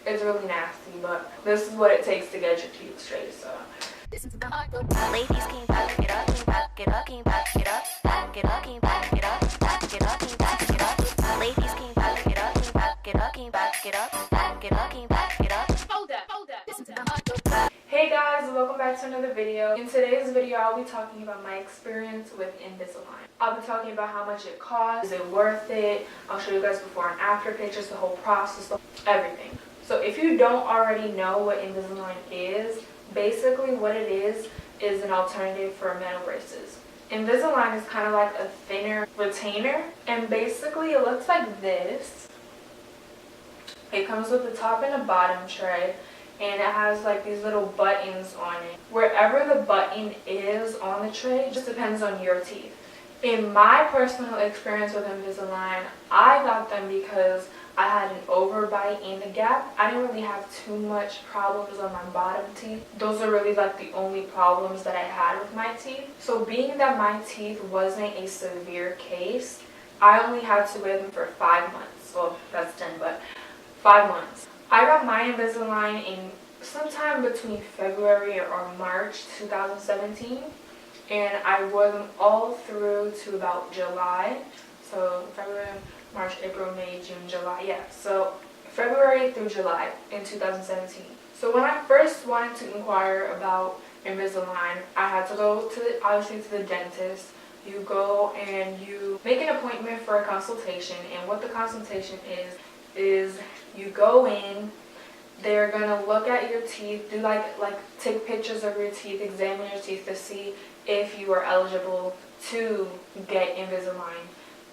It's really nasty, but this is what it takes to get your teeth straight. So Ladies, can you back it up? Can you back it up? Can you back it up? Back it up? Can you back it up? Back it up? Can you back it up? Ladies, can you back it up? Can you back it up? Can you back it up? Back it up? Can you back it up? Hold up, hold up, hold up. hey guys, welcome back to another video. In today's video, I'll be talking about my experience with Invisalign. I'll be talking about how much it costs, is it worth it? I'll show you guys before and after pictures, the whole process, everything. So if you don't already know what Invisalign is, basically what it is an alternative for metal braces. Invisalign is kind of like a thinner retainer, and basically it looks like this. It comes with the top and the bottom tray, and it has like these little buttons on it. Wherever the button is on the tray, it just depends on your teeth. In my personal experience with Invisalign, I got them because I had an overbite and a gap. I didn't really have too much problems on my bottom teeth. Those are really like the only problems that I had with my teeth. So being that my teeth wasn't a severe case, I only had to wear them for 5 months. Well, that's 10, but 5 months. I got my Invisalign in sometime between February or March 2017. And I wore them all through to about July. So February, March, April, May, June, July. Yeah, so February through July in 2017. So when I first wanted to inquire about Invisalign, I had to go to obviously to the dentist. You go and you make an appointment for a consultation, and what the consultation is you go in. They're gonna look at your teeth, do like take pictures of your teeth, examine your teeth to see if you are eligible to get Invisalign.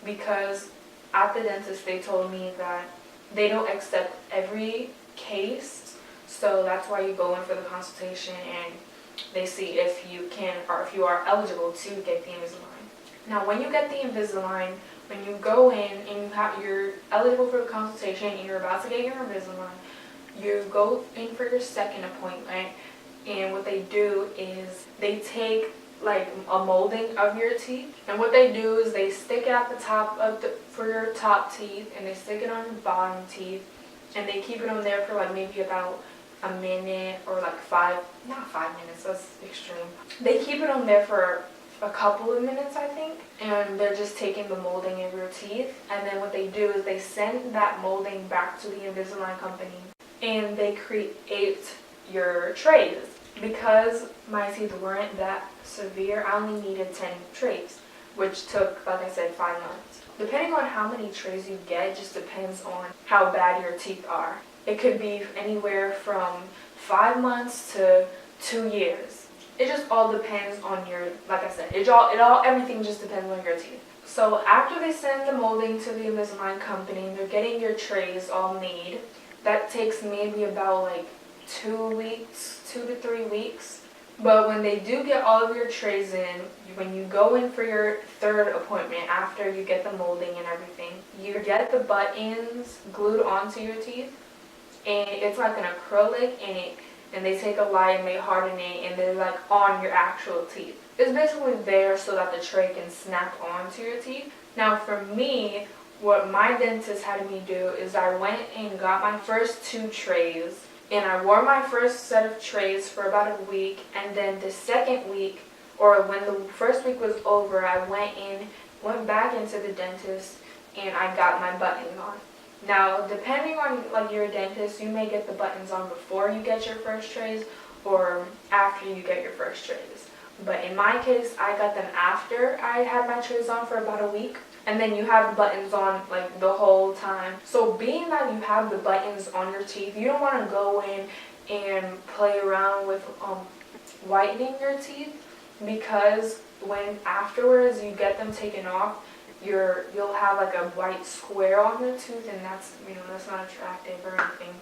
Because at the dentist they told me that they don't accept every case, so that's why you go in for the consultation and they see if you can or if you are eligible to get the Invisalign. Now when you get the Invisalign, when you go in and you're eligible for the consultation and you're about to get your Invisalign, you go in for your second appointment, and what they do is they take like a molding of your teeth, and what they do is they stick it at the top of for your top teeth, and they stick it on your bottom teeth, and they keep it on there for like maybe about a minute or like not 5 minutes, that's extreme. They keep it on there for a couple of minutes, I think, and they're just taking the molding of your teeth, and then what they do is they send that molding back to the Invisalign company, and they create your trays. Because my teeth weren't that severe, I only needed 10 trays, which took, like I said, 5 months. Depending on how many trays you get, just depends on how bad your teeth are. It could be anywhere from 5 months to 2 years. It just all depends on your, like I said, everything just depends on your teeth. So after they send the molding to the Invisalign company, they're getting your trays all made. That takes maybe about like 2 to 3 weeks. But when they do get all of your trays in, when you go in for your third appointment after you get the molding and everything, you get the buttons glued onto your teeth, and it's like an acrylic, and they take a light and they harden it, and they're like on your actual teeth. It's basically there so that the tray can snap onto your teeth. Now for me, what my dentist had me do is I went and got my first 2 trays, and I wore my first set of trays for about a week, and then the second week, or when the first week was over, I went back into the dentist, and I got my buttons on. Now, depending on like your dentist, you may get the buttons on before you get your first trays or after you get your first trays. But in my case, I got them after I had my trays on for about a week. And then you have the buttons on like the whole time. So being that you have the buttons on your teeth, you don't want to go in and play around with whitening your teeth, because when afterwards you get them taken off, you'll have like a white square on your tooth, and that's not attractive or anything.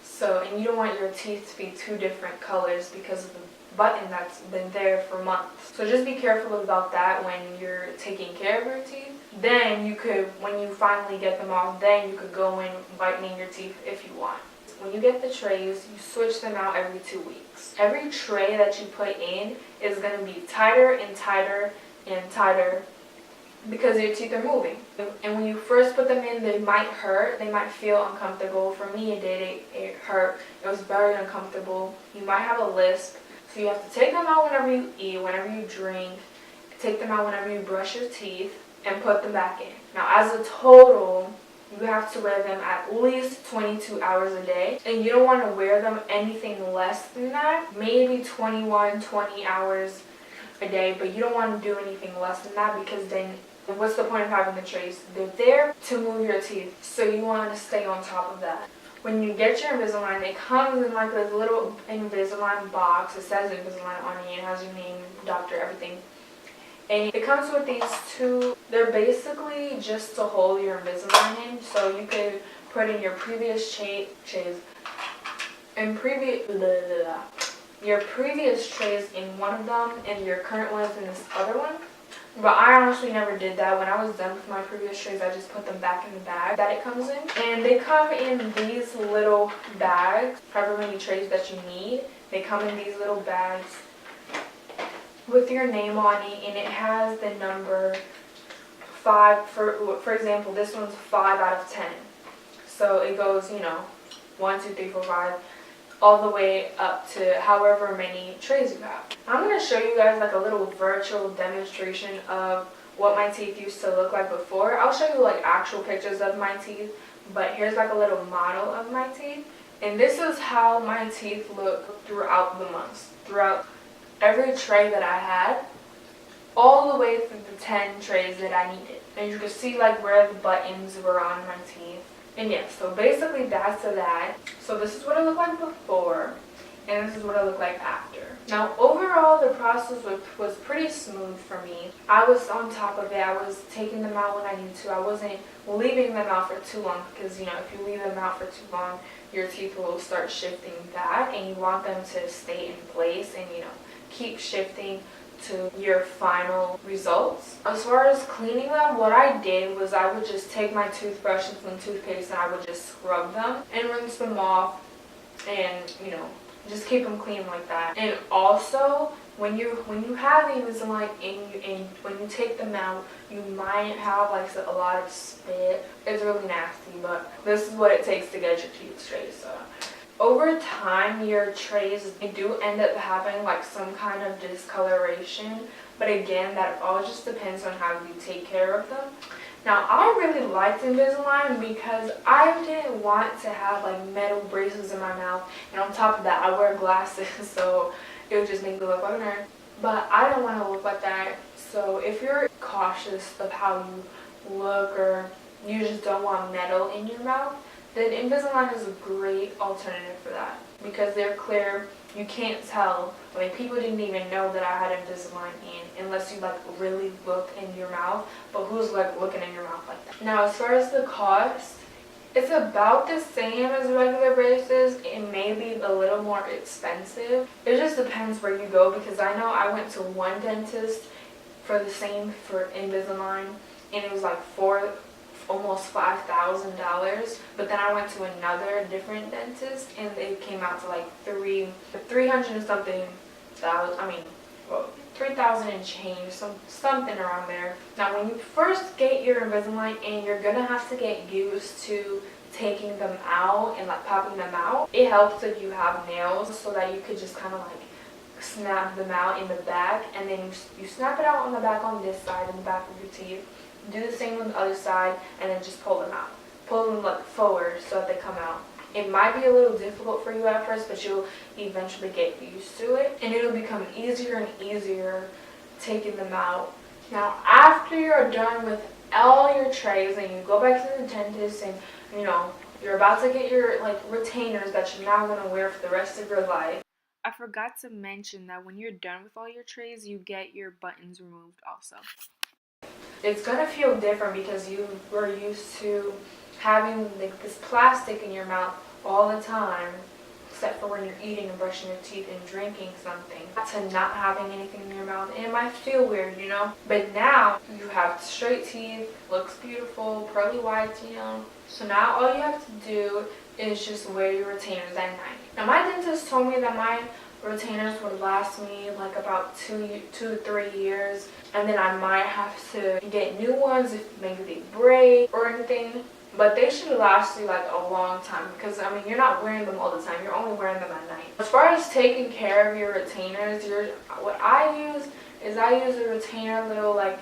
So, and you don't want your teeth to be 2 different colors because of the button that's been there for months. So just be careful about that when you're taking care of your teeth. Then you could, when you finally get them off, then you could go in whitening your teeth if you want. When you get the trays, you switch them out every 2 weeks. Every tray that you put in is going to be tighter and tighter and tighter because your teeth are moving. And when you first put them in, they might hurt, they might feel uncomfortable. For me, it did. It hurt. It was very uncomfortable. You might have a lisp, so you have to take them out whenever you eat, whenever you drink, take them out whenever you brush your teeth, and put them back in. Now, as a total, you have to wear them at least 22 hours a day, and you don't want to wear them anything less than that. Maybe 21, 20 hours a day, but you don't want to do anything less than that, because then what's the point of having the trays? They're there to move your teeth, so you want to stay on top of that. When you get your Invisalign, it comes in like this little Invisalign box. It says Invisalign on it. It has your name, doctor, everything. And it comes with these two. They're basically just to hold your Invisalign in, so you could put in your previous trays your previous trays in one of them, and your current ones in this other one. But I honestly never did that. When I was done with my previous trays, I just put them back in the bag that it comes in. And they come in these little bags, however many trays that you need. They come in these little bags with your name on it, and it has the number 5. For example, this one's 5 out of 10. So it goes, 1, 2, 3, 4, 5. All the way up to however many trays you have. I'm going to show you guys like a little virtual demonstration of what my teeth used to look like before. I'll show you like actual pictures of my teeth, but here's like a little model of my teeth. And this is how my teeth look throughout the months, throughout every tray that I had, all the way through the 10 trays that I needed. And you can see like where the buttons were on my teeth. And yeah, so basically that's that. So this is what it looked like before, and this is what it looked like after. Now overall, the process was pretty smooth for me. I was on top of it. I was taking them out when I needed to. I wasn't leaving them out for too long, because if you leave them out for too long, your teeth will start shifting back, and you want them to stay in place and keep shifting to your final results. As far as cleaning them, what I did was I would just take my toothbrush and some toothpaste, and I would just scrub them and rinse them off, and just keep them clean like that. And also, when you have Invisalign and when you take them out, you might have like a lot of spit. It's really nasty, but this is what it takes to get your teeth straight. So over time, your trays do end up having like some kind of discoloration, but again, that all just depends on how you take care of them. Now, I really liked Invisalign because I didn't want to have like metal braces in my mouth, and on top of that, I wear glasses, so it would just make me look like a nerd. But I don't want to look like that, so if you're cautious of how you look, or you just don't want metal in your mouth, then Invisalign is a great alternative for that, because they're clear. You can't tell. People didn't even know that I had Invisalign in unless you really look in your mouth. But who's looking in your mouth like that? Now, as far as the cost, it's about the same as regular braces. It may be a little more expensive. It just depends where you go, because I know I went to one dentist for the same for Invisalign, and it was like almost $5,000, but then I went to another different dentist, and it came out to like 300 and something thousand. 3,000 and change, something around there. Now, when you first get your Invisalign, and you're gonna have to get used to taking them out and popping them out, it helps if you have nails, so that you could just kind of snap them out in the back, and then you snap it out on the back on this side, in the back of your teeth. Do the same on the other side, and then just pull them out. Pull them forward so that they come out. It might be a little difficult for you at first, but you'll eventually get used to it, and it'll become easier and easier taking them out. Now, after you're done with all your trays, and you go back to the dentist, and you're about to get your retainers that you're now going to wear for the rest of your life. I forgot to mention that when you're done with all your trays, you get your buttons removed also. It's going to feel different, because you were used to having this plastic in your mouth all the time, except for when you're eating and brushing your teeth and drinking something, to not having anything in your mouth. And it might feel weird, But now you have straight teeth, looks beautiful, pearly whites, So now all you have to do is just wear your retainers at night. Now, my dentist told me that my retainers would last me like about 2 to 3 years, and then I might have to get new ones if maybe they break or anything. But they should last you like a long time, because I mean, you're not wearing them all the time, you're only wearing them at night. As far as taking care of your retainers, what I use is I use a retainer little like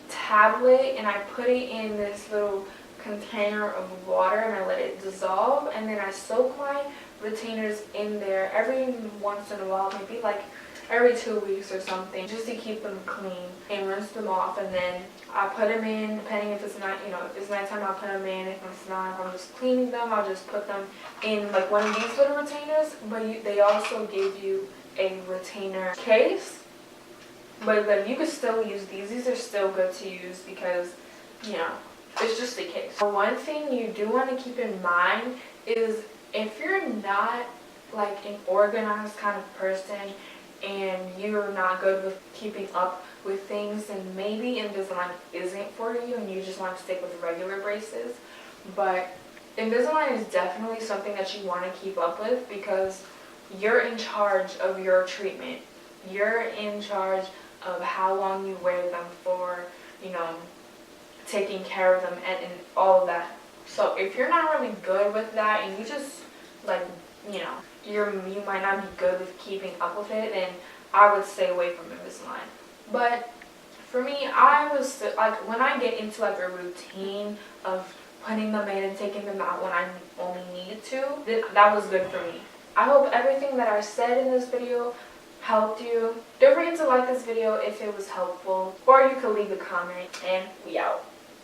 tablet, and I put it in this little container of water and I let it dissolve, and then I soak my retainers in there every once in a while, maybe like every 2 weeks or something, just to keep them clean, and rinse them off. And then I put them in, depending if it's not, if it's nighttime, I'll put them in. If it's not, if I'm just cleaning them, I'll just put them in like one of these little retainers. But they also give you a retainer case, but then you could still use these are still good to use, because it's just a case. One thing you do want to keep in mind is, if you're not like an organized kind of person and you're not good with keeping up with things, and maybe Invisalign isn't for you and you just want to stick with regular braces. But Invisalign is definitely something that you want to keep up with, because you're in charge of your treatment. You're in charge of how long you wear them for, taking care of them and all of that. So if you're not really good with that, and you just you might not be good with keeping up with it, then I would stay away from Invisalign. But for me, I was like, when I get into like a routine of putting them in and taking them out when I only need to, that was good for me. I hope everything that I said in this video helped you. Don't forget to like this video if it was helpful, or you could leave a comment, and we out.